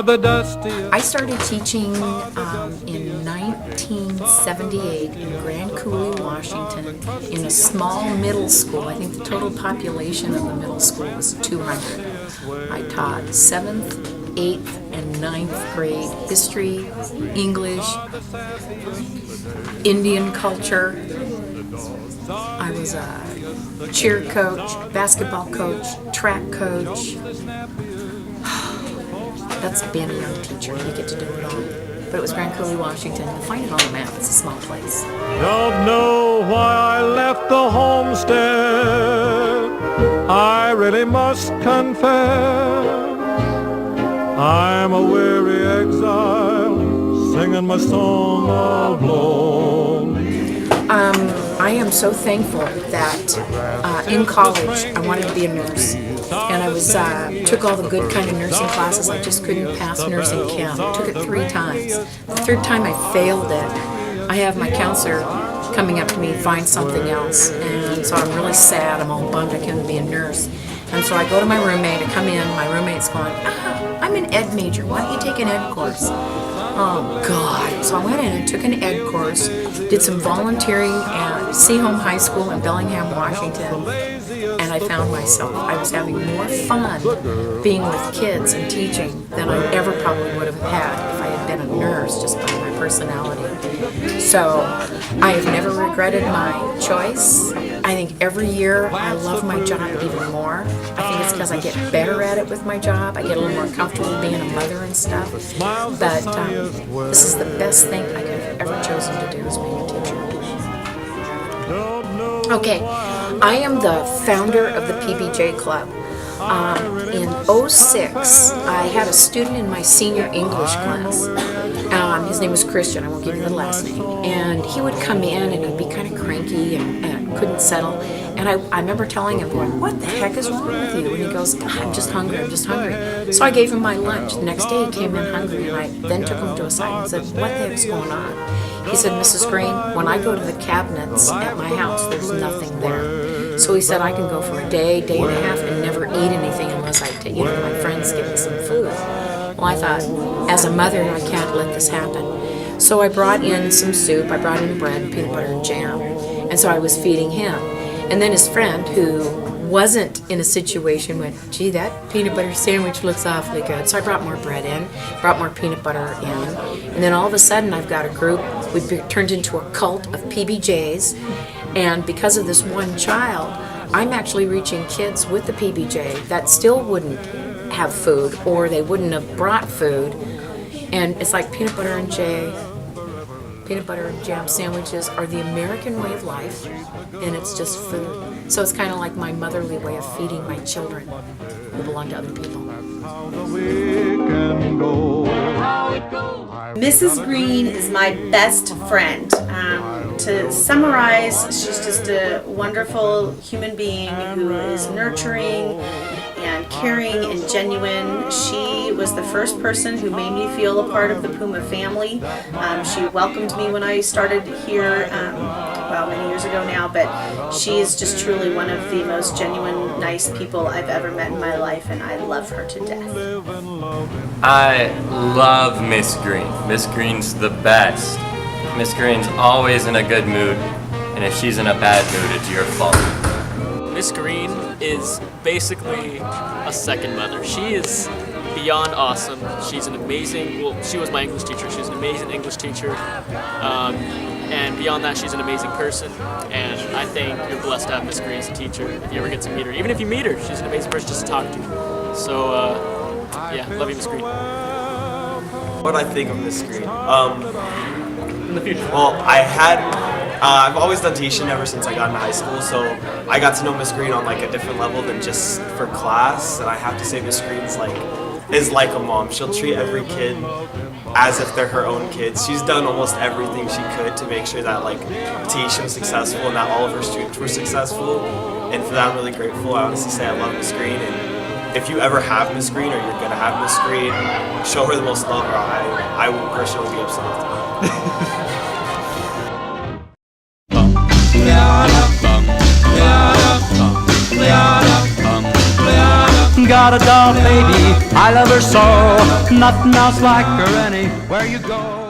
the dustiest. I started teaching in 1978 in Grand Coulee, Washington, in a small middle school. I think the total population of the middle school was 200. I taught 7th, 8th, and 9th grade history, English, Indian culture. I was a cheer coach, basketball coach, track coach. That's being a young teacher. You get to do it all. But it was Grand Coulee, Washington. You'll find it on the map. It's a small place. Don't know why I left the homestead. I really must confess, I'm a weary exile, singing my song of lone. I am so thankful that in college I wanted to be a nurse, and I was took all the good kind of nursing classes. I just couldn't pass nursing chem. I took it 3 times. The 3rd time I failed it. I have my counselor coming up to me and find something else, and so I'm really sad. I'm all bummed I couldn't be a nurse. And so I go to my roommate, I come in, my roommate's going, I'm an ed major, why don't you take an ed course? Oh God. So I went in and took an ed course, did some volunteering at Seaholm High School in Bellingham, Washington, and I found myself, I was having more fun being with kids and teaching than I ever probably would have had if I had been a nurse, just by my personality. So I have never regretted my choice. I think every year I love my job even more. I think it's because I get better at it with my job. I get a little more comfortable being a mother and stuff. But this is the best thing I could have ever chosen to do, is being a teacher. Okay, I am the founder of the PBJ Club. In '06, I had a student in my senior English class. His name was Christian, I won't give you the last name. And he would come in and he'd be kind of cranky and couldn't settle. And I remember telling him, going, what the heck is wrong with you? And he goes, I'm just hungry, I'm just hungry. So I gave him my lunch. The next day he came in hungry, and I then took him to a side and said, what the heck's going on? He said, Mrs. Green, when I go to the cabinets at my house, there's nothing there. So he said, I can go for a day, day and a half, and never eat anything unless I take, my friends give me some food. Well, I thought, as a mother, I can't let this happen. So I brought in some soup, I brought in bread, peanut butter, and jam, and so I was feeding him. And then his friend, who wasn't in a situation, went, gee, that peanut butter sandwich looks awfully good. So I brought more bread in, brought more peanut butter in, and then all of a sudden I've got a group, we've turned into a cult of PBJs, and because of this one child, I'm actually reaching kids with the PBJ that still wouldn't have food, or they wouldn't have brought food, and it's like peanut butter and jam sandwiches are the American way of life, and it's just food. So it's kind of like my motherly way of feeding my children who belong to other people. Mrs. Green is my best friend. To summarize, she's just a wonderful human being who is nurturing and caring and genuine. She was the first person who made me feel a part of the Puma family. She welcomed me when I started here, many years ago now, but she is just truly one of the most genuine, nice people I've ever met in my life, and I love her to death. I love Miss Green. Miss Green's the best. Miss Green's always in a good mood, and if she's in a bad mood, it's your fault. Miss Green is basically a second mother. She is beyond awesome. She's an amazing, she was my English teacher. She's an amazing English teacher. And beyond that, she's an amazing person. And I think you're blessed to have Miss Green as a teacher if you ever get to meet her. Even if you meet her, she's an amazing person just to talk to. So, yeah, love you, Miss Green. What I think of Miss Green? In the future. Well, I've always done teaching ever since I got into high school, so I got to know Miss Green on like a different level than just for class, and I have to say Miss Green's is like a mom. She'll treat every kid as if they're her own kids. She's done almost everything she could to make sure that teaching was successful and that all of her students were successful, and for that I'm really grateful. I honestly say I love Miss Green, and if you ever have Miss Green or you're gonna have Miss Green, show her the most love, or I will personally be upset with her. got a doll baby, I love her so. Nothing else like her anywhere you go.